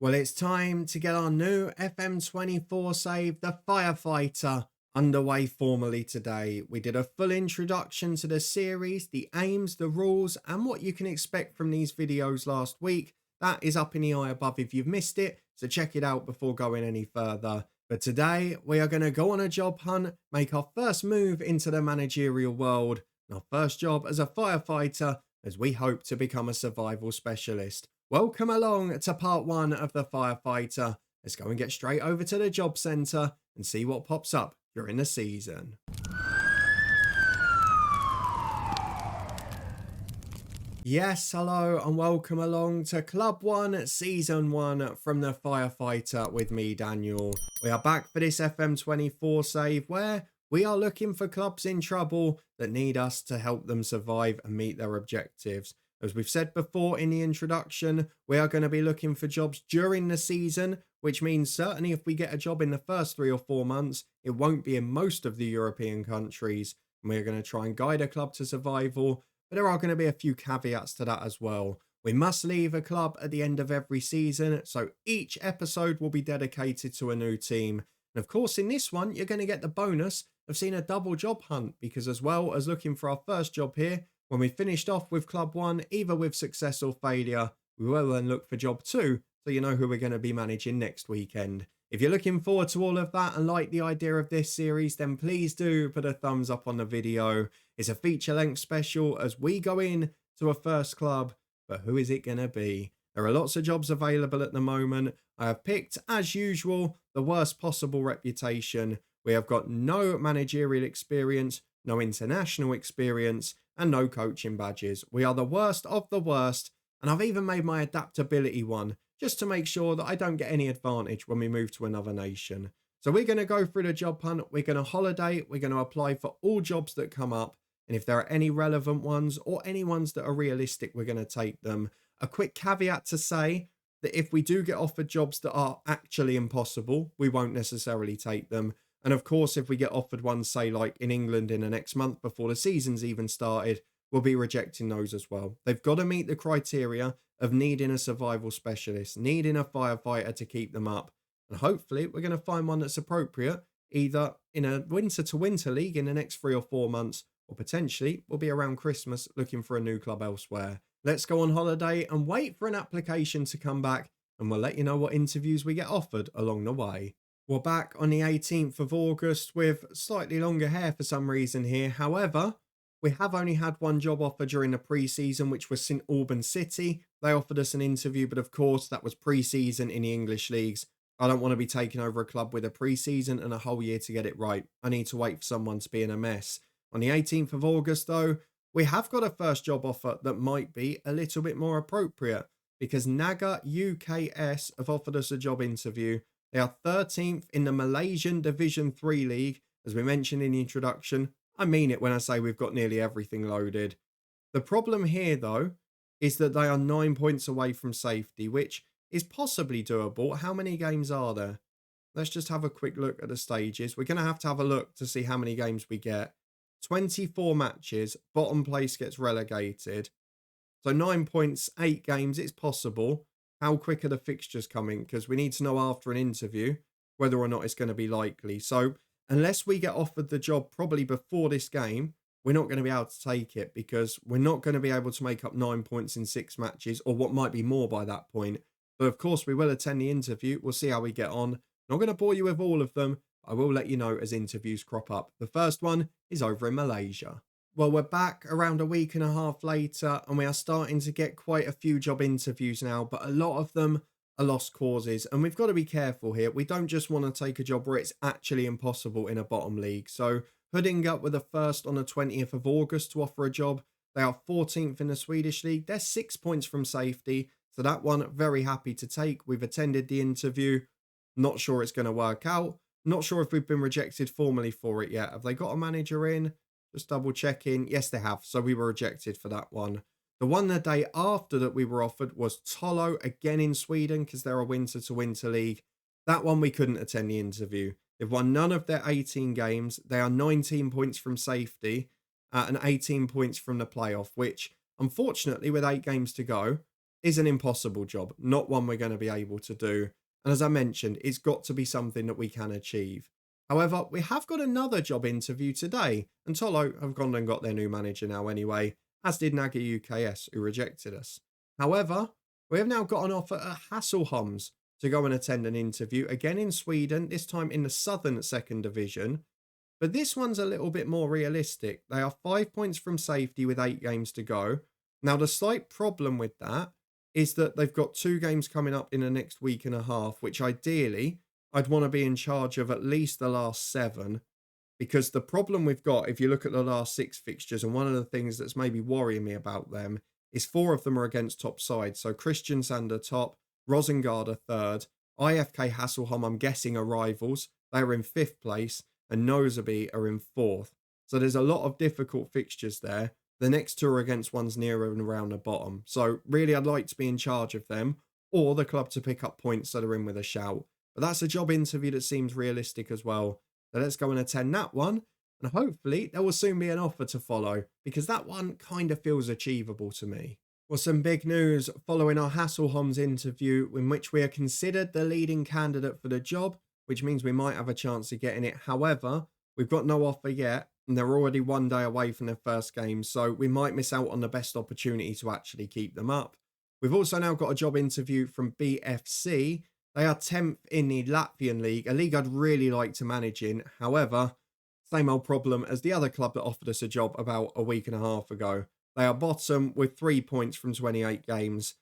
Well, it's time to get our new FM24 save, the Firefighter, underway formally today. We did a full introduction to the series, the aims, the rules, and what you can expect from these videos last week. That is up in the eye above if you've missed it, so check it out before going any further. But today, we are going to go on a job hunt, make our first move into the managerial world, and our first job as a firefighter, as we hope to become a survival specialist. Welcome along to part one of the Firefighter. Let's go and get straight over to the job centre and see what pops up during the season. Yes, hello and welcome along to Club 1, Season 1 from the Firefighter with me, Daniel. We are back for this FM24 save where we are looking for clubs in trouble that need us to help them survive and meet their objectives. As we've said before in the introduction, we are going to be looking for jobs during the season, which means certainly if we get a job in the first 3 or 4 months, it won't be in most of the European countries. And we're going to try and guide a club to survival, but there are going to be a few caveats to that as well. We must leave a club at the end of every season, so each episode will be dedicated to a new team. And of course, in this one, you're going to get the bonus of seeing a double job hunt, because as well as looking for our first job here, when we finished off with Club 1, either with success or failure, we will then look for Job 2, so you know who we're going to be managing next weekend. If you're looking forward to all of that and like the idea of this series, then please do put a thumbs up on the video. It's a feature-length special as we go in to a first club, but who is it going to be? There are lots of jobs available at the moment. I have picked, as usual, the worst possible reputation. We have got no managerial experience, no international experience, and no coaching badges. We are the worst of the worst, and I've even made my adaptability one, just to make sure that I don't get any advantage when we move to another nation. So we're going to go through the job hunt, we're going to holiday, we're going to apply for all jobs that come up, and if there are any relevant ones or any ones that are realistic, we're going to take them. A quick caveat to say that if we do get offered jobs that are actually impossible, we won't necessarily take them. And of course, if we get offered ones, say like in England in the next month before the season's even started, we'll be rejecting those as well. They've got to meet the criteria of needing a survival specialist, needing a firefighter to keep them up. And hopefully we're going to find one that's appropriate, either in a winter to winter league in the next 3 or 4 months, or potentially we'll be around Christmas looking for a new club elsewhere. Let's go on holiday and wait for an application to come back, and we'll let you know what interviews we get offered along the way. We're back on the 18th of August with slightly longer hair for some reason here. However, we have only had one job offer during the pre-season, which was St Albans City. They offered us an interview, but of course that was pre-season in the English leagues. I don't want to be taking over a club with a pre-season and a whole year to get it right. I need to wait for someone to be in a mess. On the 18th of August, though, we have got a first job offer that might be a little bit more appropriate, because Naga UKS have offered us a job interview. They are 13th in the Malaysian Division 3 League. As we mentioned in the introduction, I mean it when I say we've got nearly everything loaded. The problem here, though, is that they are 9 points away from safety, which is possibly doable. How many games are there? Let's just have a quick look at the stages. We're going to have a look to see how many games we get. 24 matches, bottom place gets relegated. So 9 points, 8 games, it's possible. How quick are the fixtures coming? Because we need to know after an interview whether or not it's going to be likely. So unless we get offered the job probably before this game, we're not going to be able to take it, because we're not going to be able to make up 9 points in 6 matches, or what might be more by that point. But of course, we will attend the interview. We'll see how we get on. Not going to bore you with all of them. I will let you know as interviews crop up. The first one is over in Malaysia. Well, we're back around a week and a half later, and we are starting to get quite a few job interviews now, but a lot of them are lost causes, and we've got to be careful here. We don't just want to take a job where it's actually impossible in a bottom league. So Huddinge were the first on the 20th of August to offer a job. They are 14th in the Swedish league. They're 6 points from safety, so that one very happy to take. We've attended the interview. Not sure it's going to work out. Not sure if we've been rejected formally for it yet. Have they got a manager in? Just double checking. Yes, they have. So we were rejected for that one. The one the day after that we were offered was Tolo, again in Sweden, because they're a winter to winter league. That one we couldn't attend the interview. They've won none of their 18 games. They are 19 points from safety and 18 points from the playoff, which unfortunately with 8 games to go, is an impossible job, not one we're going to be able to do. And as I mentioned, it's got to be something that we can achieve. However, we have got another job interview today, and Tolo have gone and got their new manager now anyway, as did Naga UKS, who rejected us. However, we have now got an offer at Hassleholms to go and attend an interview, again in Sweden, this time in the Southern Second Division. But this one's a little bit more realistic. They are 5 points from safety with 8 games to go. Now, the slight problem with that is that they've got 2 games coming up in the next week and a half, which ideally I'd want to be in charge of at least the last 7. Because the problem we've got, if you look at the last 6 fixtures, and one of the things that's maybe worrying me about them is 4 of them are against top sides. So Kristiansand are top, Rosengard are third, IFK Hassleholm, I'm guessing, are rivals. They are in 5th place, and Noseby are in 4th. So there's a lot of difficult fixtures there. The next 2 are against ones near and around the bottom. So really, I'd like to be in charge of them, or the club to pick up points that are in with a shout. But that's a job interview that seems realistic as well. So let's go and attend that one. And hopefully there will soon be an offer to follow, because that one kind of feels achievable to me. Well, some big news following our Hassleholms interview, in which we are considered the leading candidate for the job, which means we might have a chance of getting it. However, we've got no offer yet, and they're already 1 day away from their first game, so we might miss out on the best opportunity to actually keep them up. We've also now got a job interview from BFC. They are 10th in the Latvian league, a league I'd really like to manage in. However, same old problem as the other club that offered us a job about a week and a half ago. They are bottom with 3 points from 28 games.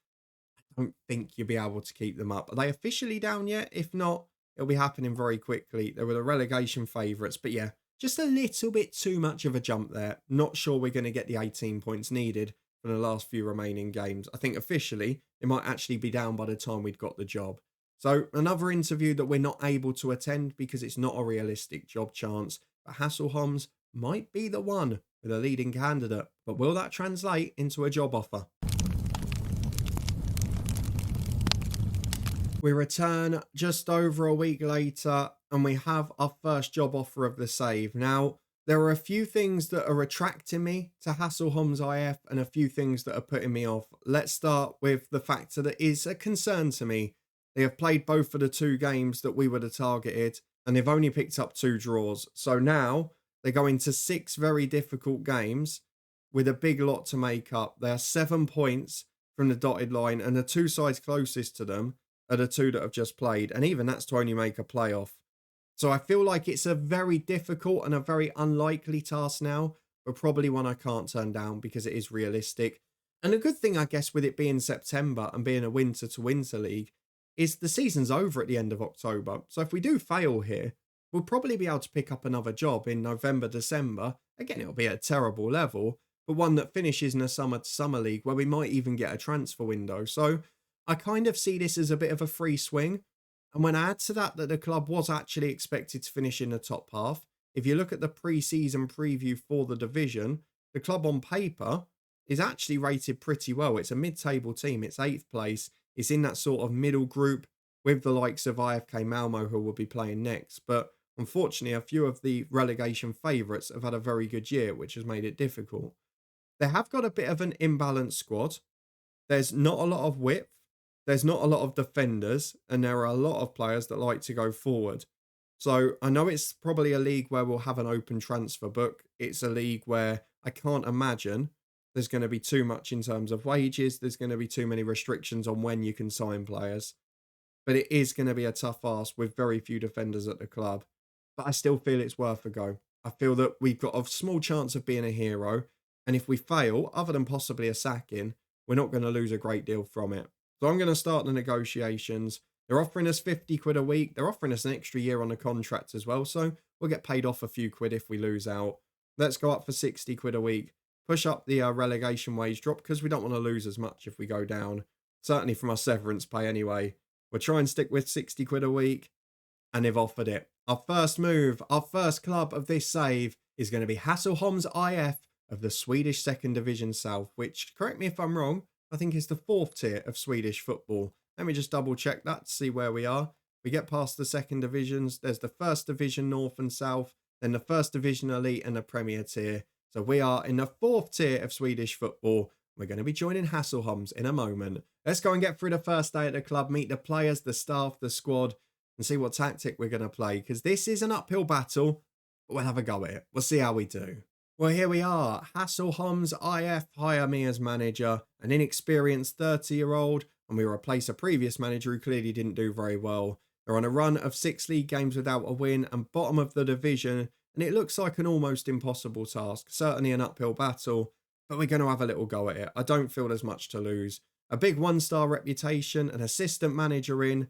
I don't think you'll be able to keep them up. Are they officially down yet? If not, it'll be happening very quickly. They were the relegation favourites. But yeah, just a little bit too much of a jump there. Not sure we're going to get the 18 points needed for the last few remaining games. I think officially it might actually be down by the time we'd got the job. So another interview that we're not able to attend because it's not a realistic job chance. But Hassleholms might be the one with a leading candidate. But will that translate into a job offer? We return just over a week later and we have our first job offer of the save. Now, there are a few things that are attracting me to Hassleholms IF and a few things that are putting me off. Let's start with the factor that is a concern to me. They have played both of the 2 games that we would have targeted, and they've only picked up 2 draws. So now they go into 6 very difficult games with a big lot to make up. They are 7 points from the dotted line, and the 2 sides closest to them are the 2 that have just played. And even that's to only make a playoff. So I feel like it's a very difficult and a very unlikely task now, but probably one I can't turn down because it is realistic. And a good thing, I guess, with it being September and being a winter to winter league is the season's over at the end of October. So if we do fail here, we'll probably be able to pick up another job in November, December. Again, it'll be at a terrible level, but one that finishes in a summer to summer league where we might even get a transfer window. So I kind of see this as a bit of a free swing. And when I add to that the club was actually expected to finish in the top half, if you look at the pre-season preview for the division, the club on paper is actually rated pretty well. It's a mid-table team. It's 8th place. It's in that sort of middle group with the likes of IFK Malmo, who will be playing next. But unfortunately, a few of the relegation favourites have had a very good year, which has made it difficult. They have got a bit of an imbalanced squad. There's not a lot of width. There's not a lot of defenders. And there are a lot of players that like to go forward. So I know it's probably a league where we'll have an open transfer book. It's a league where I can't imagine there's going to be too much in terms of wages. There's going to be too many restrictions on when you can sign players. But it is going to be a tough ask with very few defenders at the club. But I still feel it's worth a go. I feel that we've got a small chance of being a hero. And if we fail, other than possibly a sacking, we're not going to lose a great deal from it. So I'm going to start the negotiations. They're offering us 50 quid a week. They're offering us an extra year on the contract as well. So we'll get paid off a few quid if we lose out. Let's go up for 60 quid a week. Push up the relegation wage drop because we don't want to lose as much if we go down. Certainly from our severance pay anyway. We'll try and stick with 60 quid a week. And they've offered it. Our first move, our first club of this save is going to be Hassleholms IF of the Swedish 2nd Division South, which, correct me if I'm wrong, I think is the 4th tier of Swedish football. Let me just double check that to see where we are. We get past the 2nd divisions. There's the 1st Division North and South, then the 1st Division Elite and the Premier tier. So we are in the 4th tier of Swedish football, We're going to be joining Hassleholms in a moment. Let's go and get through the first day at the club, meet the players, the staff, the squad, and see what tactic we're going to play, because this is an uphill battle, but we'll have a go at it. We'll see how we do. Well, here we are. Hassleholms IF hire me as manager, an inexperienced 30-year-old, and we replace a previous manager who clearly didn't do very well. They're on a run of 6 league games without a win and bottom of the division, and it looks like an almost impossible task. Certainly an uphill battle, but we're going to have a little go at it. I don't feel there's much to lose. A big 1-star reputation, an assistant manager in,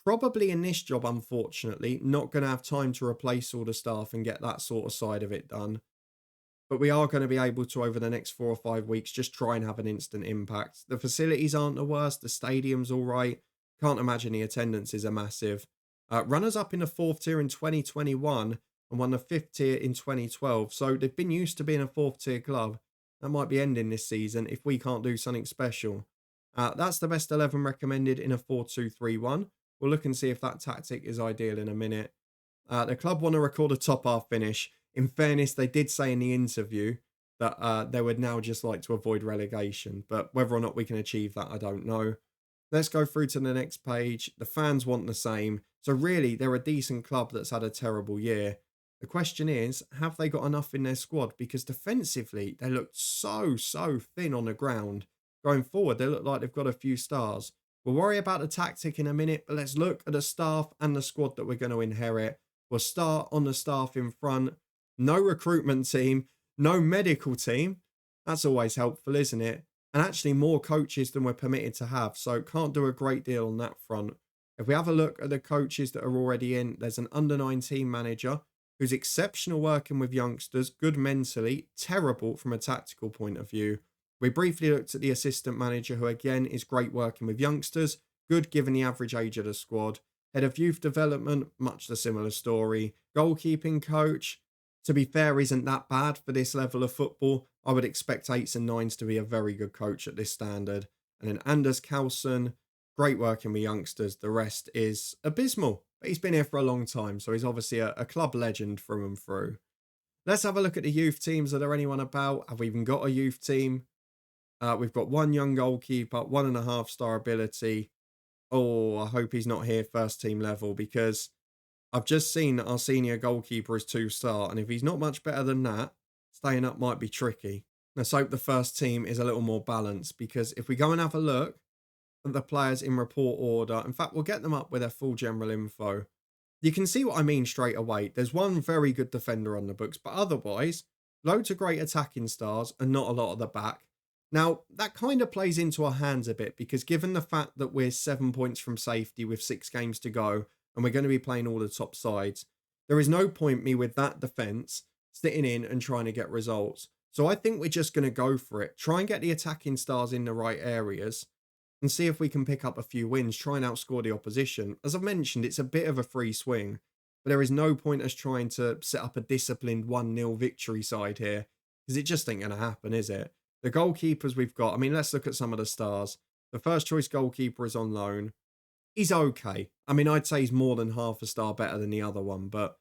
probably in this job, unfortunately, not going to have time to replace all the staff and get that sort of side of it done. But we are going to be able to, over the next 4 or 5 weeks, just try and have an instant impact. The facilities aren't the worst. The stadium's all right. Can't imagine the attendances are massive. Runners up in the 4th tier in 2021 and won the 5th tier in 2012. So they've been used to being a 4th tier club. That might be ending this season if we can't do something special. That's the best 11 recommended in a 4-2-3-1. We'll look and see if that tactic is ideal in a minute. The club want to record a top half finish. In fairness, they did say in the interview that they would now just like to avoid relegation. But whether or not we can achieve that, I don't know. Let's go through to the next page. The fans want the same. So really, they're a decent club that's had a terrible year. The question is, have they got enough in their squad? Because defensively, they looked so thin on the ground. Going forward, they look like they've got a few stars. We'll worry about the tactic in a minute, but let's look at the staff and the squad that we're going to inherit. We'll start on the staff in front. No recruitment team, no medical team. That's always helpful, isn't it? And actually more coaches than we're permitted to have, so can't do a great deal on that front. If we have a look at the coaches that are already in, there's an under-19 manager who's exceptional working with youngsters, good mentally, terrible from a tactical point of view. We briefly looked at the assistant manager, who again is great working with youngsters, good given the average age of the squad. Head of youth development, much the similar story. Goalkeeping coach, to be fair, isn't that bad for this level of football. I would expect 8s and 9s to be a very good coach at this standard. And then Anders Carlson, great working with youngsters. The rest is abysmal. But he's been here for a long time, so he's obviously a club legend through and through. Let's have a look at the youth teams. Are there anyone about? Have we even got a youth team? We've got 1 young goalkeeper, 1.5-star ability. Oh, I hope he's not here first team level, because I've just seen that our senior goalkeeper is 2-star, and if he's not much better than that, staying up might be tricky. Let's hope the first team is a little more balanced, because if we go and have a look at the players in report order, in fact, we'll get them up with their full general info. You can see what I mean straight away. There's 1 very good defender on the books, but otherwise, loads of great attacking stars and not a lot at the back. Now, that kind of plays into our hands a bit, because given the fact that we're 7 points from safety with 6 games to go, and we're going to be playing all the top sides, there is no point me with that defence sitting in and trying to get results. So I think we're just going to go for it. Try and get the attacking stars in the right areas and see if we can pick up a few wins, try and outscore the opposition. As I've mentioned, it's a bit of a free swing, but there is no point us trying to set up a disciplined 1-0 victory side here, because it just ain't going to happen, is it? The goalkeepers we've got, I mean, let's look at some of the stars. The first choice goalkeeper is on loan. He's okay. I mean, I'd say he's more than half a star better than the other one, but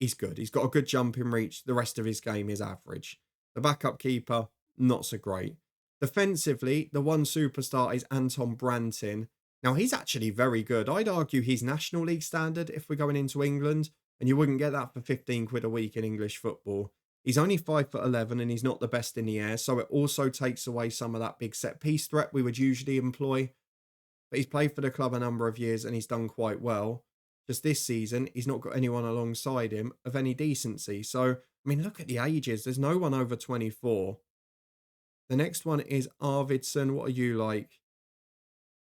he's good. He's got a good jumping reach. The rest of his game is average. The backup keeper, not so great. Defensively, the 1 superstar is Anton Brantin. Now, he's actually very good. I'd argue he's National League standard if we're going into England, and you wouldn't get that for 15 quid a week in English football. He's only 5'11" and he's not the best in the air, so it also takes away some of that big set piece threat we would usually employ. But he's played for the club a number of years and he's done quite well. Just this season, he's not got anyone alongside him of any decency. So, I mean, look at the ages. There's no one over 24. The next one is Arvidsson. What are you like?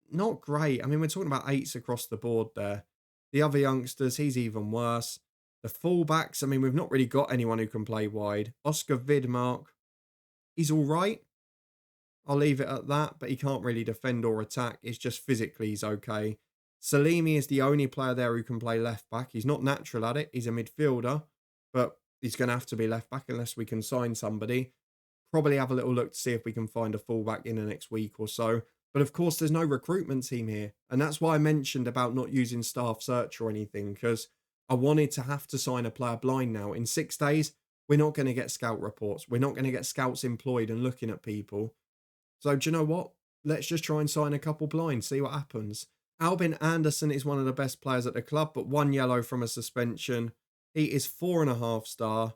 Not great. I mean, we're talking about 8s across the board there. The other youngsters, he's even worse. The fullbacks, I mean, we've not really got anyone who can play wide. Oscar Vidmark, he's all right. I'll leave it at that, but he can't really defend or attack. It's just physically he's okay. Salimi is the only player there who can play left back. He's not natural at it. He's a midfielder, but he's going to have to be left back unless we can sign somebody. Probably have a little look to see if we can find a fullback in the next week or so. But of course, there's no recruitment team here. And that's why I mentioned about not using staff search or anything, because I wanted to have to sign a player blind now. In 6 days, we're not going to get scout reports. We're not going to get scouts employed and looking at people. So do you know what? Let's just try and sign a couple blind, see what happens. Albin Anderson is one of the best players at the club, but 1 yellow from a suspension. He is 4.5 star.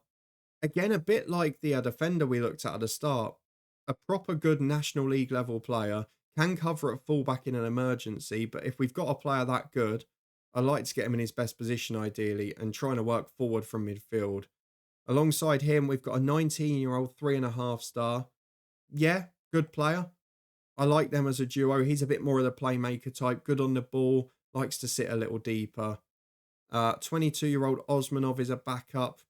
Again, a bit like the defender we looked at the start. A proper good National League level player can cover at fullback in an emergency, but if we've got a player that good, I like to get him in his best position ideally and trying to work forward from midfield. Alongside him, we've got a 19-year-old 3.5 star. Yeah, good player. I like them as a duo. He's a bit more of the playmaker type, good on the ball, likes to sit a little deeper. 22-year-old Osmanov is a backup.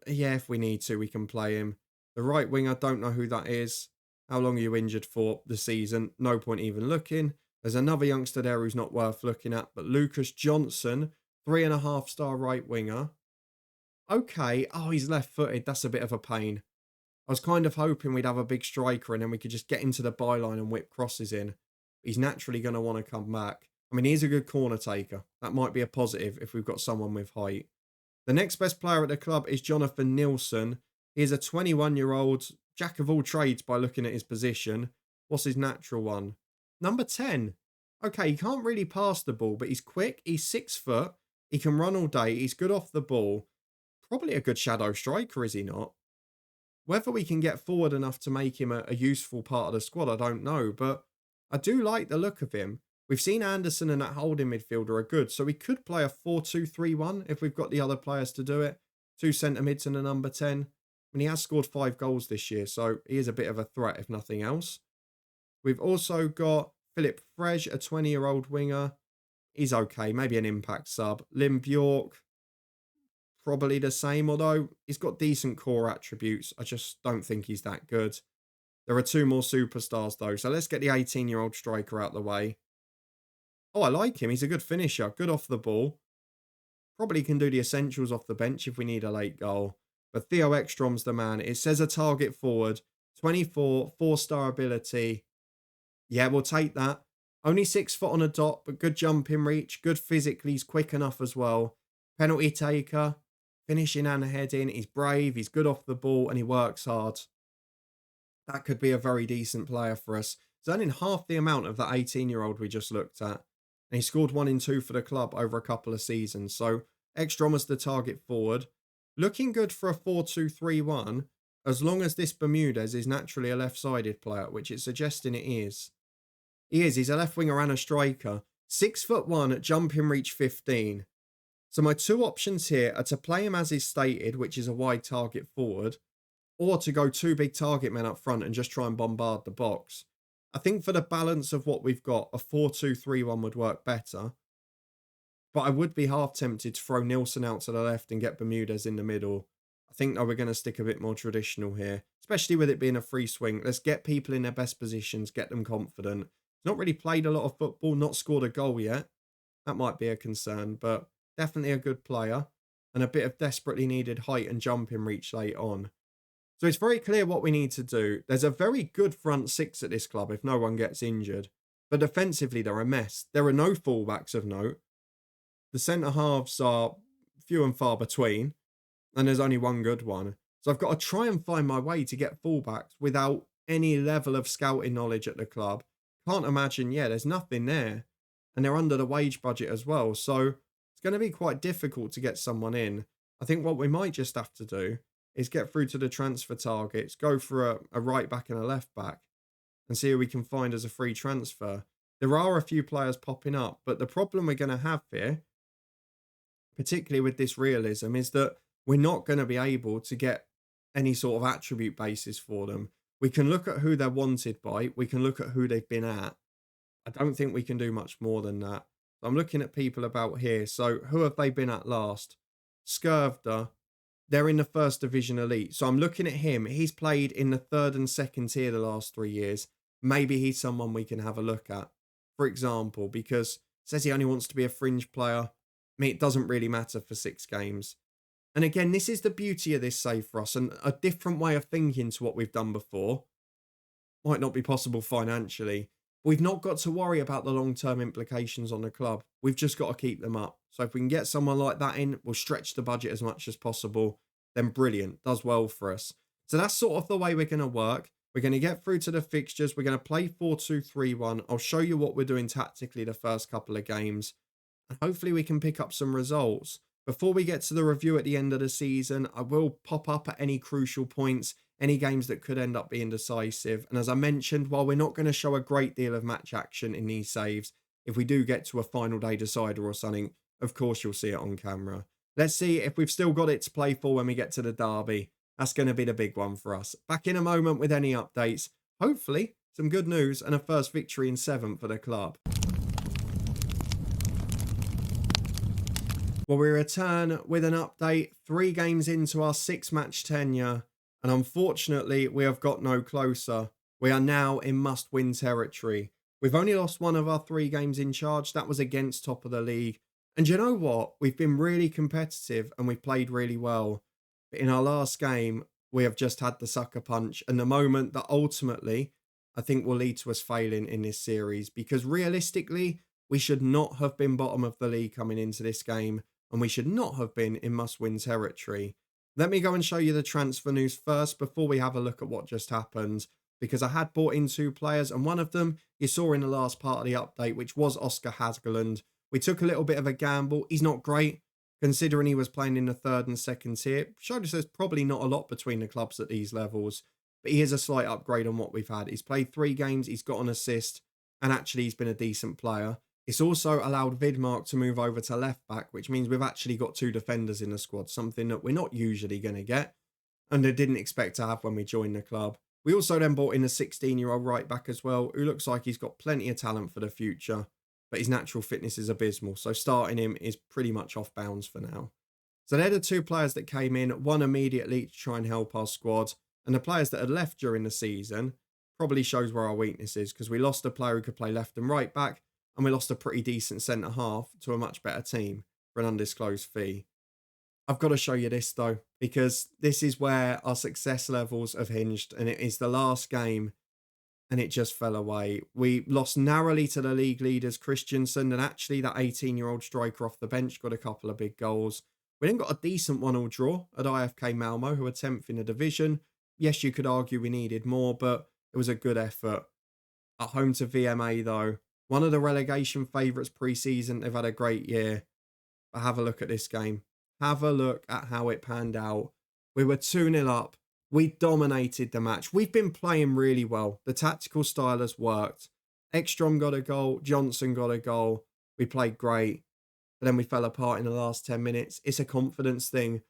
Yeah, if we need to, we can play him. The right winger, don't know who that is. How long are you injured for the season? No point even looking. There's another youngster there who's not worth looking at, but Lucas Johnson, 3.5 star right winger. Okay, oh, he's left-footed. That's a bit of a pain. I was kind of hoping we'd have a big striker and then we could just get into the byline and whip crosses in. He's naturally going to want to come back. I mean, he's a good corner taker. That might be a positive if we've got someone with height. The next best player at the club is Jonathan Nilsson. He is a 21-year-old jack of all trades by looking at his position. What's his natural one? Number 10. Okay, he can't really pass the ball, but he's quick. He's 6 foot. He can run all day. He's good off the ball. Probably a good shadow striker, is he not? Whether we can get forward enough to make him a useful part of the squad, I don't know. But I do like the look of him. We've seen Anderson and that holding midfielder are good. So we could play a 4-2-3-1 if we've got the other players to do it. 2 centre mids and a number 10. And he has scored 5 goals this year. So he is a bit of a threat, if nothing else. We've also got Philip Fresh, a 20-year-old winger. He's okay. Maybe an impact sub. Lim Bjork, probably the same, although he's got decent core attributes. I just don't think he's that good. There are 2 more superstars though, so let's get the 18-year-old striker out the way. Oh, I like him. He's a good finisher, good off the ball. Probably can do the essentials off the bench if we need a late goal. But Theo Ekstrom's the man. It says a target forward, 24, 4-star ability. Yeah, we'll take that. Only 6 foot on a dot, but good jumping reach, good physically, he's quick enough as well. Penalty taker. Finishing and heading, he's brave, he's good off the ball, and he works hard. That could be a very decent player for us. He's earning half the amount of that 18-year-old we just looked at. And he scored 1 in 2 for the club over a couple of seasons. So Ekstrom as the target forward. Looking good for a 4-2-3-1, as long as this Bermudez is naturally a left-sided player, which it's suggesting it is. He's a left winger and a striker. 6'1", jumping reach 15. So my 2 options here are to play him as is stated, which is a wide target forward, or to go 2 big target men up front and just try and bombard the box. I think for the balance of what we've got, a 4-2-3-1 would work better. But I would be half tempted to throw Nilsson out to the left and get Bermudez in the middle. I think though we're going to stick a bit more traditional here, especially with it being a free swing. Let's get people in their best positions, get them confident. He's not really played a lot of football, not scored a goal yet. That might be a concern, but definitely a good player and a bit of desperately needed height and jumping reach late on. So it's very clear what we need to do. There's a very good front 6 at this club if no one gets injured. But defensively, they're a mess. There are no fullbacks of note. The centre-halves are few and far between. And there's only one good one. So I've got to try and find my way to get fullbacks without any level of scouting knowledge at the club. Can't imagine, there's nothing there. And they're under the wage budget as well. So it's going to be quite difficult to get someone in. I think what we might just have to do is get through to the transfer targets, go for a right back and a left back, and see who we can find as a free transfer. There are a few players popping up, but the problem we're going to have here, particularly with this realism, is that we're not going to be able to get any sort of attribute basis for them. We can look at who they're wanted by. We can look at who they've been at. I don't think we can do much more than that. I'm looking at people about here. So who have they been at last? Skövda. They're in the 1st Division Elite. So I'm looking at him. He's played in the 3rd and 2nd tier the last 3 years. Maybe he's someone we can have a look at, for example, because it says he only wants to be a fringe player. I mean, it doesn't really matter for 6 games. And again, this is the beauty of this save for us, and a different way of thinking to what we've done before. Might not be possible financially. We've not got to worry about the long-term implications on the club. We've just got to keep them up. So if we can get someone like that in, we'll stretch the budget as much as possible. Then brilliant. Does well for us. So that's sort of the way we're going to work. We're going to get through to the fixtures. We're going to play 4-2-3-1. I'll show you what we're doing tactically the first couple of games. And hopefully we can pick up some results. Before we get to the review at the end of the season, I will pop up at any crucial points, any games that could end up being decisive. And as I mentioned, while we're not going to show a great deal of match action in these saves, if we do get to a final day decider or something, of course you'll see it on camera. Let's see if we've still got it to play for when we get to the derby. That's going to be the big one for us. Back in a moment with any updates. Hopefully, some good news and a first victory in 7 for the club. Well, we return with an update 3 games into our 6-match tenure, and unfortunately, we have got no closer. We are now in must-win territory. We've only lost 1 of our 3 games in charge. That was against top of the league. And you know what? We've been really competitive and we've played really well. But in our last game, we have just had the sucker punch and the moment that ultimately I think will lead to us failing in this series, because realistically, we should not have been bottom of the league coming into this game, and we should not have been in must-win territory. Let me go and show you the transfer news first before we have a look at what just happened, because I had bought in 2 players, and one of them you saw in the last part of the update, which was Oscar Hassleholms. We took a little bit of a gamble. He's not great, considering he was playing in the 3rd and 2nd tier. Showed us there's probably not a lot between the clubs at these levels, but he is a slight upgrade on what we've had. He's played 3 games, he's got an assist, and actually he's been a decent player. It's also allowed Vidmark to move over to left back, which means we've actually got 2 defenders in the squad, something that we're not usually going to get, and I didn't expect to have when we joined the club. We also then bought in a 16-year-old right back as well, who looks like he's got plenty of talent for the future, but his natural fitness is abysmal, so starting him is pretty much off bounds for now. So they're the 2 players that came in, one immediately to try and help our squad, and the players that had left during the season probably shows where our weakness is, because we lost a player who could play left and right back, and we lost a pretty decent centre-half to a much better team for an undisclosed fee. I've got to show you this though, because this is where our success levels have hinged, and it is the last game, and it just fell away. We lost narrowly to the league leaders, Christensen, and actually that 18-year-old striker off the bench got a couple of big goals. We then got a decent 1-1 draw at IFK Malmo, who are 10th in the division. Yes, you could argue we needed more, but it was a good effort. At home to VMA though, one of the relegation favourites pre-season. They've had a great year. But have a look at this game. Have a look at how it panned out. We were 2-0 up. We dominated the match. We've been playing really well. The tactical style has worked. Ekstrom got a goal. Johnson got a goal. We played great. But then we fell apart in the last 10 minutes. It's a confidence thing.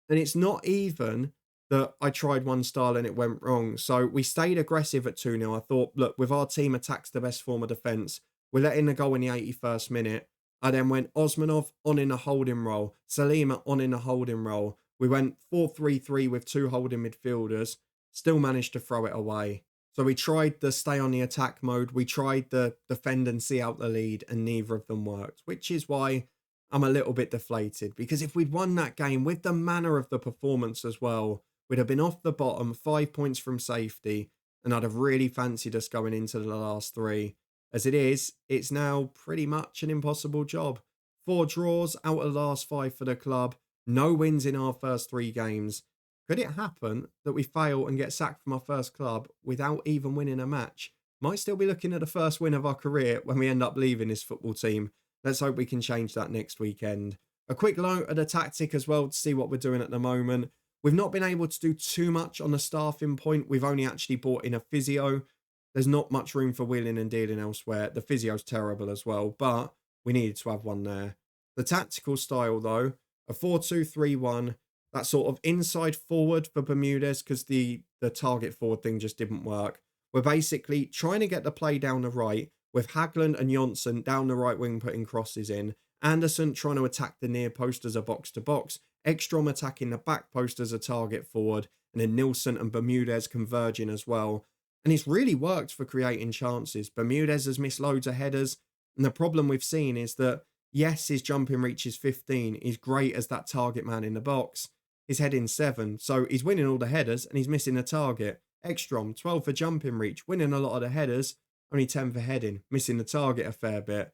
And it's not even that I tried one style and it went wrong. So we stayed aggressive at 2-0. I thought, look, with our team attacks the best form of defence, we're letting the goal in the 81st minute. I then went Osmanov on in a holding role, Salima on in a holding role. We went 4-3-3 with 2 holding midfielders, still managed to throw it away. So we tried the stay on the attack mode, we tried the defend and see out the lead, and neither of them worked, which is why I'm a little bit deflated, because if we'd won that game with the manner of the performance as well, we'd have been off the bottom, 5 points from safety, and I'd have really fancied us going into the last 3. As it is, it's now pretty much an impossible job. 4 draws out of the last 5 for the club, no wins in our first 3 games. Could it happen that we fail and get sacked from our first club without even winning a match? Might still be looking at the first win of our career when we end up leaving this football team. Let's hope we can change that next weekend. A quick look at the tactic as well to see what we're doing at the moment. We've not been able to do too much on the staffing point. We've only actually bought in a physio. There's not much room for wheeling and dealing elsewhere. The physio's terrible as well, but we needed to have one there. The tactical style though, a 4-2-3-1, that sort of inside forward for Bermudez, because the target forward thing just didn't work. We're basically trying to get the play down the right, with Hagland and Jonsson down the right wing putting crosses in, Anderson trying to attack the near post as a box-to-box, Ekstrom attacking the back post as a target forward, and then Nilsson and Bermudez converging as well. And it's really worked for creating chances. Bermudez has missed loads of headers, and the problem we've seen is that, yes, his jumping reach is 15, he's great as that target man in the box, his heading 7, so he's winning all the headers and he's missing the target. Ekstrom, 12 for jumping reach, winning a lot of the headers, only 10 for heading, missing the target a fair bit.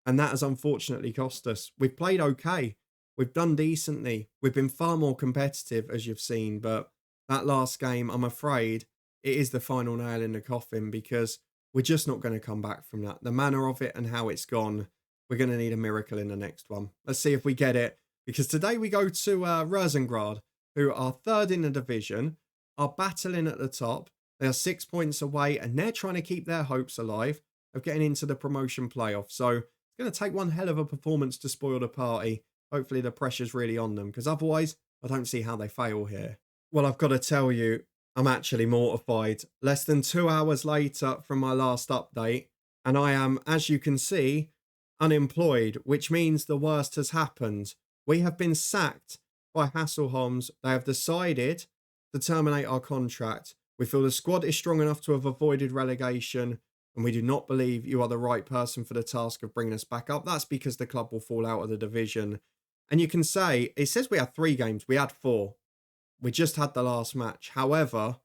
And that has unfortunately cost us. We've played okay. We've done decently. We've been far more competitive, as you've seen, but that last game, I'm afraid, it is the final nail in the coffin because we're just not going to come back from that. The manner of it and how it's gone, we're going to need a miracle in the next one. Let's see if we get it, because today we go to Rosengard, who are third in the division, are battling at the top. They are 6 points away, and they're trying to keep their hopes alive of getting into the promotion playoff. So it's going to take one hell of a performance to spoil the party. Hopefully the pressure's really on them, because otherwise I don't see how they fail here. Well, I've got to tell you, I'm actually mortified. Less than 2 hours later from my last update, and I am, as you can see, unemployed, which means the worst has happened. We have been sacked by Hassleholms. They have decided to terminate our contract. We feel the squad is strong enough to have avoided relegation, and we do not believe you are the right person for the task of bringing us back up. That's because the club will fall out of the division. And you can say, it says we had 3 games. We had 4. We just had the last match. However,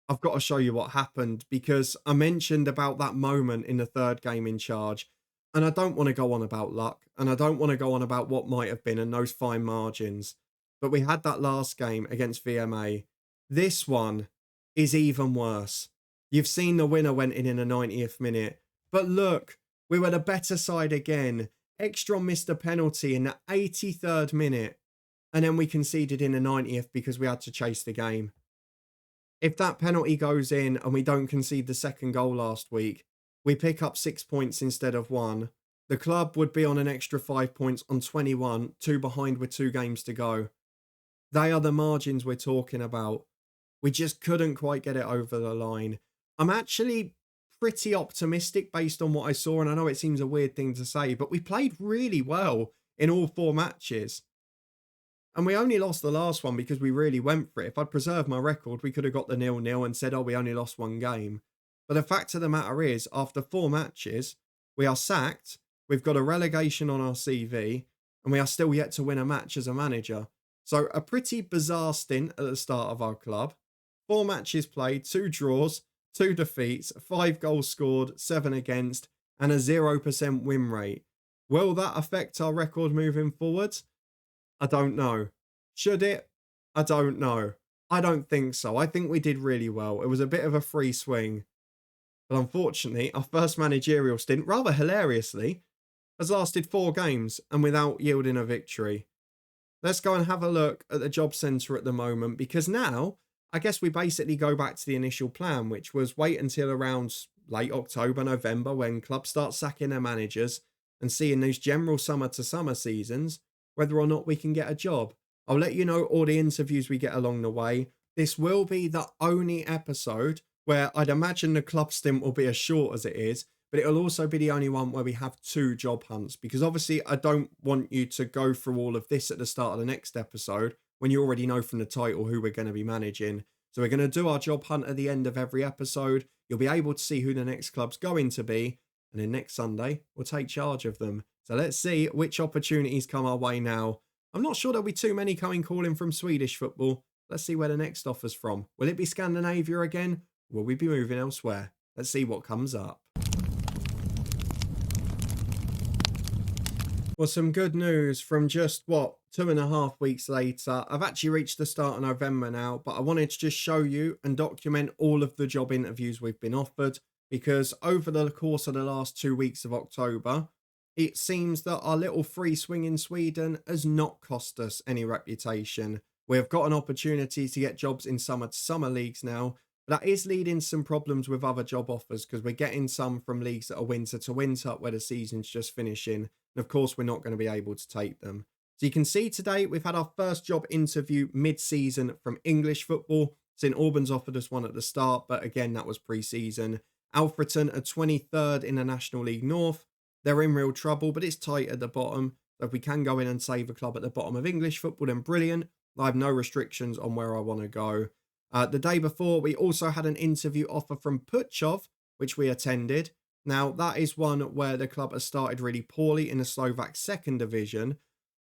I've got to show you what happened, because I mentioned about that moment in the 3rd game in charge. And I don't want to go on about luck, and I don't want to go on about what might have been and those fine margins. But we had that last game against VMA. This one is even worse. You've seen the winner went in the 90th minute. But look, we were the better side again. Ekstrom missed a penalty in the 83rd minute. And then we conceded in the 90th because we had to chase the game. If that penalty goes in and we don't concede the 2nd goal last week, we pick up 6 points instead of 1. The club would be on an extra 5 points on 21, 2 behind with 2 games to go. They are the margins we're talking about. We just couldn't quite get it over the line. I'm actually pretty optimistic based on what I saw, and I know it seems a weird thing to say, but we played really well in all 4 matches. And we only lost the last one because we really went for it. If I'd preserved my record, we could have got the 0-0 and said, oh, we only lost 1 game. But the fact of the matter is, after 4 matches, we are sacked, we've got a relegation on our CV, and we are still yet to win a match as a manager. So a pretty bizarre stint at the start of our club. 4 matches played, 2 draws, 2 defeats, 5 goals scored, 7 against, and a 0% win rate. Will that affect our record moving forward? I don't know. Should it? I don't know. I don't think so. I think we did really well. It was a bit of a free swing. But unfortunately, our first managerial stint, rather hilariously, has lasted 4 games and without yielding a victory. Let's go and have a look at the job centre at the moment, because now I guess we basically go back to the initial plan, which was wait until around late October, November, when clubs start sacking their managers and seeing those general summer to summer seasons, whether or not we can get a job. I'll let you know all the interviews we get along the way. This will be the only episode where I'd imagine the club stint will be as short as it is, but it'll also be the only one where we have 2 job hunts, because obviously I don't want you to go through all of this at the start of the next episode when you already know from the title who we're going to be managing. So we're going to do our job hunt at the end of every episode. You'll be able to see who the next club's going to be, and then next Sunday we'll take charge of them. So let's see which opportunities come our way now. I'm not sure there'll be too many coming calling from Swedish football. Let's see where the next offer's from. Will it be Scandinavia again? Will we be moving elsewhere? Let's see what comes up. Well, some good news from just, 2.5 weeks later. I've actually reached the start of November now, but I wanted to just show you and document all of the job interviews we've been offered, because over the course of the last 2 weeks of October, it seems that our little free swing in Sweden has not cost us any reputation. We have got an opportunity to get jobs in summer to summer leagues now, but that is leading to some problems with other job offers, because we're getting some from leagues that are winter to winter where the season's just finishing. And of course, we're not going to be able to take them. So you can see today we've had our first job interview mid-season from English football. St Albans offered us one at the start, but again, that was pre-season. Alfreton are 23rd in the National League North. They're in real trouble, but it's tight at the bottom. So if we can go in and save a club at the bottom of English football, then brilliant. I have no restrictions on where I want to go. The day before, we also had an interview offer from Putchov, which we attended. Now, that is one where the club has started really poorly in the Slovak 2nd division.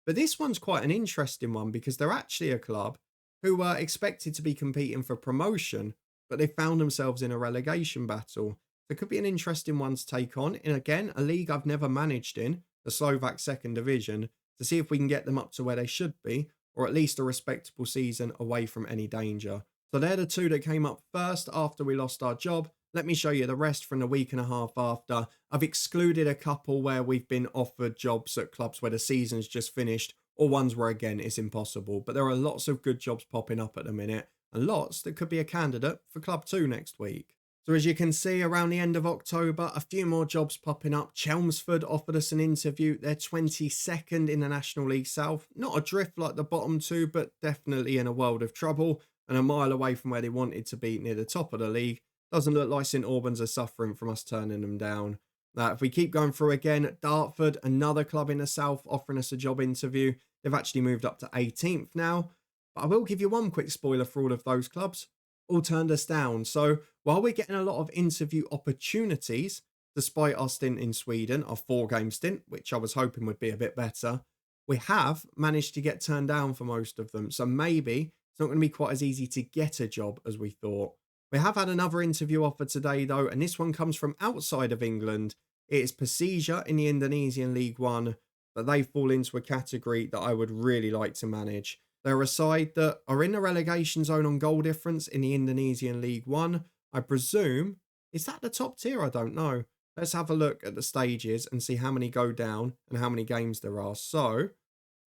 But this one's quite an interesting one, because they're actually a club who were expected to be competing for promotion, but they found themselves in a relegation battle. So it could be an interesting one to take on in, again, a league I've never managed in, the Slovak 2nd division, to see if we can get them up to where they should be, or at least a respectable season away from any danger. So they're the two that came up first after we lost our job. Let me show you the rest from the week and a half after. I've excluded a couple where we've been offered jobs at clubs where the season's just finished, or ones where, again, it's impossible. But there are lots of good jobs popping up at the minute, and lots that could be a candidate for Club 2 next week. So as you can see, around the end of October, a few more jobs popping up. Chelmsford offered us an interview. They're 22nd in the National League South. Not adrift like the bottom two, but definitely in a world of trouble, and a mile away from where they wanted to be near the top of the league. Doesn't look like St Albans are suffering from us turning them down. If we keep going through again, Dartford, another club in the south, offering us a job interview. They've actually moved up to 18th now. But I will give you one quick spoiler for all of those clubs. All turned us down. So while we're getting a lot of interview opportunities, despite our stint in Sweden, our 4-game stint, which I was hoping would be a bit better, we have managed to get turned down for most of them. So maybe it's not going to be quite as easy to get a job as we thought. We have had another interview offer today, though, and this one comes from outside of England. It is Persija in the Indonesian League One, but they fall into a category that I would really like to manage. They're a side that are in the relegation zone on goal difference in the Indonesian League One. I presume, is that the top tier? I don't know. Let's have a look at the stages and see how many go down and how many games there are. So,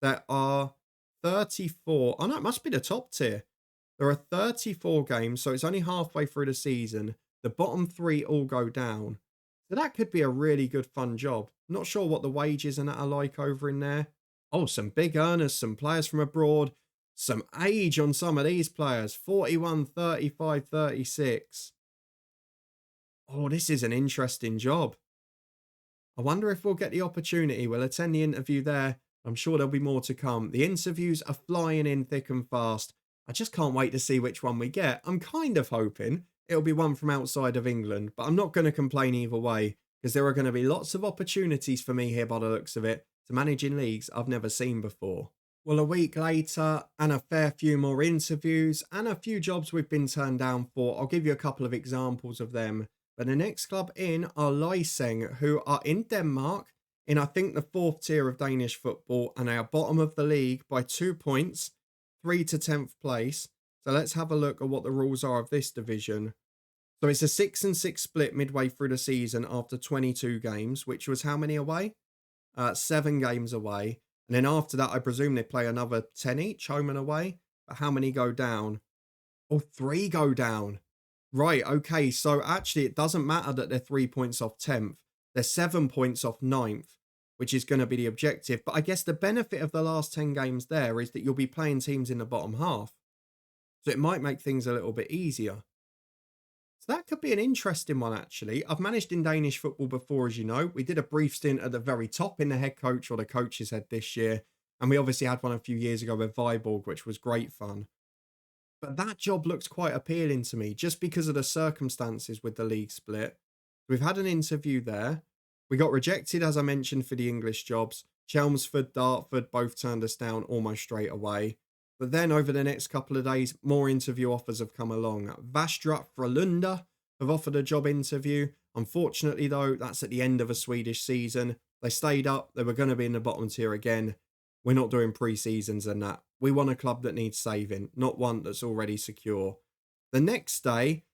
there are 34. Oh no, it must be the top tier. There are 34 games, so it's only halfway through the season. The bottom 3 all go down. So that could be a really good fun job. Not sure what the wages and that are like over in there. Oh, some big earners, some players from abroad. Some age on some of these players. 41, 35, 36. Oh, this is an interesting job. I wonder if we'll get the opportunity. We'll attend the interview there. I'm sure there'll be more to come. The interviews are flying in thick and fast. I just can't wait to see which one we get. I'm kind of hoping it'll be one from outside of England, but I'm not going to complain either way, because there are going to be lots of opportunities for me here by the looks of it to manage in leagues I've never seen before. Well, a week later, and a fair few more interviews, and a few jobs we've been turned down for. I'll give you a couple of examples of them. But the next club in are Lyseng, who are in Denmark, in I think the 4th tier of Danish football, and they are bottom of the league by 2 points, 3 to 10th place. So let's have a look at what the rules are of this division. So it's a 6-6 split midway through the season after 22 games, which was how many away? 7 games away. And then after that, I presume they play another 10 each, home and away. But how many go down? Oh, 3 go down. Right, okay. So actually, it doesn't matter that they're 3 points off 10th. They're 7 points off 9th, which is going to be the objective. But I guess the benefit of the last 10 games there is that you'll be playing teams in the bottom half. So it might make things a little bit easier. So that could be an interesting one, actually. I've managed in Danish football before, as you know. We did a brief stint at the very top in the head coach or the coach's head this year. And we obviously had one a few years ago with Viborg, which was great fun. But that job looks quite appealing to me just because of the circumstances with the league split. We've had an interview there. We got rejected, as I mentioned, for the English jobs. Chelmsford, Dartford both turned us down almost straight away. But then over the next couple of days, more interview offers have come along. Västra Frölunda have offered a job interview. Unfortunately, though, that's at the end of a Swedish season. They stayed up. They were going to be in the bottom tier again. We're not doing pre-seasons and that. We want a club that needs saving, not one that's already secure. The next day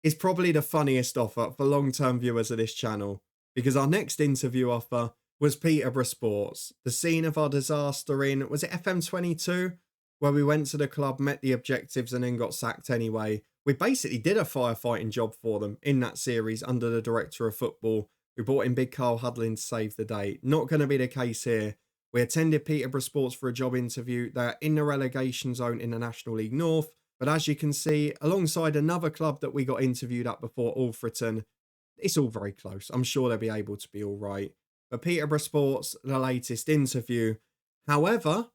is probably the funniest offer for long-term viewers of this channel, because our next interview offer was Peterborough Sports, the scene of our disaster in, was it FM22? Where we went to the club, met the objectives, and then got sacked anyway. We basically did a firefighting job for them in that series under the director of football. We brought in Big Carl Hudlin to save the day. Not going to be the case here. We attended Peterborough Sports for a job interview. They're in the relegation zone in the National League North. But as you can see, alongside another club that we got interviewed at before, Alfreton, it's all very close. I'm sure they'll be able to be all right. But Peterborough Sports, the latest interview. However,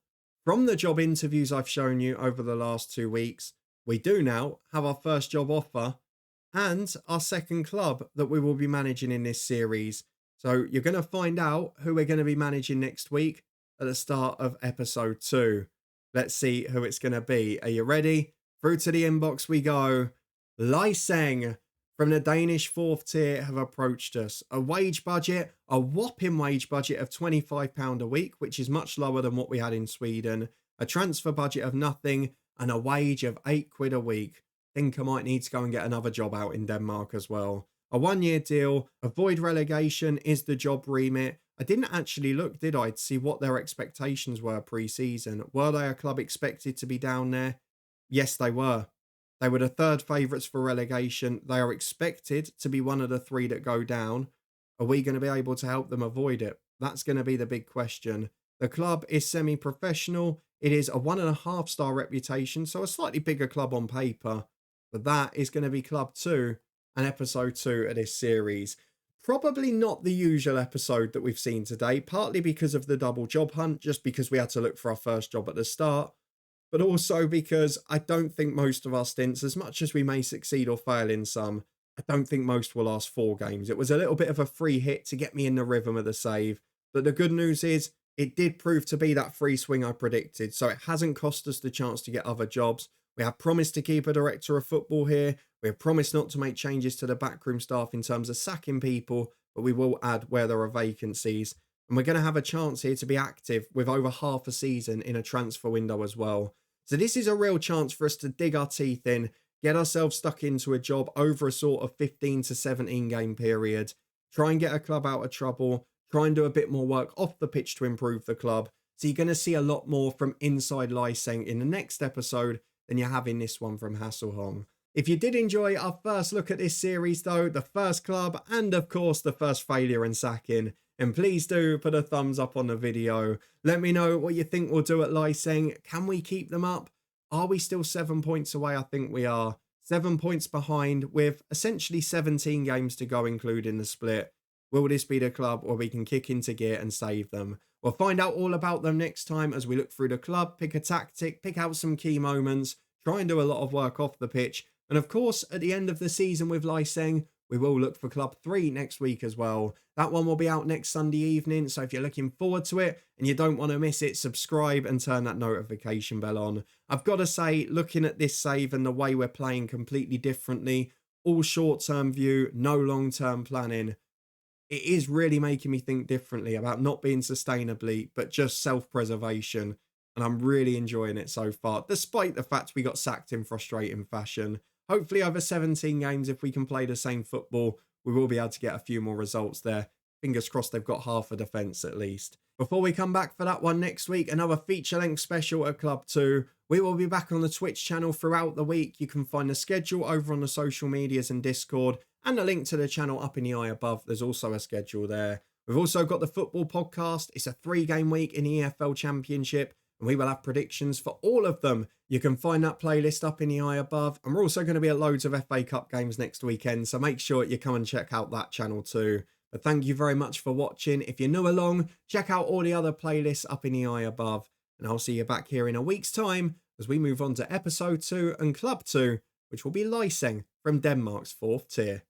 from the job interviews I've shown you over the last 2 weeks, we do now have our first job offer and our second club that we will be managing in this series. So you're going to find out who we're going to be managing next week at the start of episode 2. Let's see who it's going to be. Are you ready? Through to the inbox we go. Lyseng from the Danish 4th tier have approached us. A wage budget, a whopping wage budget of £25 a week, which is much lower than what we had in Sweden. A transfer budget of nothing and a wage of £8 a week. think I might need to go and get another job out in Denmark as well. A 1-year deal, avoid relegation is the job remit. I didn't actually look, did I, to see what their expectations were pre-season. Were they a club expected to be down there? Yes, they were. They were the third favourites for relegation. They are expected to be one of the 3 that go down. Are we going to be able to help them avoid it? That's going to be the big question. The club is semi-professional. It is a 1.5-star reputation, so a slightly bigger club on paper. But that is going to be Club 2 and episode 2 of this series. Probably not the usual episode that we've seen today, partly because of the double job hunt, just because we had to look for our first job at the start, but also because I don't think most of our stints, as much as we may succeed or fail in some, I don't think most will last 4 games. It was a little bit of a free hit to get me in the rhythm of the save, but the good news is it did prove to be that free swing I predicted, so it hasn't cost us the chance to get other jobs. We have promised to keep a director of football here. We have promised not to make changes to the backroom staff in terms of sacking people, but we will add where there are vacancies. And we're going to have a chance here to be active with over half a season in a transfer window as well. So this is a real chance for us to dig our teeth in, get ourselves stuck into a job over a sort of 15 to 17 game period, try and get a club out of trouble, try and do a bit more work off the pitch to improve the club. So you're going to see a lot more from inside Lyseng in the next episode than you have in this one from Hassleholm. If you did enjoy our first look at this series though, the first club and of course the first failure and sacking, and please do put a thumbs up on the video. Let me know what you think we'll do at Lyseng. Can we keep them up? Are we still 7 points away? I think we are. 7 points behind with essentially 17 games to go, including the split. Will this be the club where we can kick into gear and save them? We'll find out all about them next time as we look through the club, pick a tactic, pick out some key moments, try and do a lot of work off the pitch. And of course, at the end of the season with Lyseng, we will look for Club 3 next week as well. That one will be out next Sunday evening, so if you're looking forward to it and you don't want to miss it, subscribe and turn that notification bell on. I've got to say, looking at this save and the way we're playing completely differently, all short-term view, no long-term planning, it is really making me think differently about not being sustainably, but just self-preservation. And I'm really enjoying it so far, despite the fact we got sacked in frustrating fashion. Hopefully over 17 games, if we can play the same football, we will be able to get a few more results there. Fingers crossed they've got half a defence at least. Before we come back for that one next week, another feature-length special at Club 2. We will be back on the Twitch channel throughout the week. You can find the schedule over on the social medias and Discord, and a link to the channel up in the eye above. There's also a schedule there. We've also got the football podcast. It's a 3-game week in the EFL Championship, and we will have predictions for all of them. You can find that playlist up in the eye above, and we're also going to be at loads of FA Cup games next weekend, so make sure you come and check out that channel too. But thank you very much for watching. If you're new along, check out all the other playlists up in the eye above, and I'll see you back here in a week's time as we move on to episode 2 and Club 2, which will be Lyseng from Denmark's 4th tier.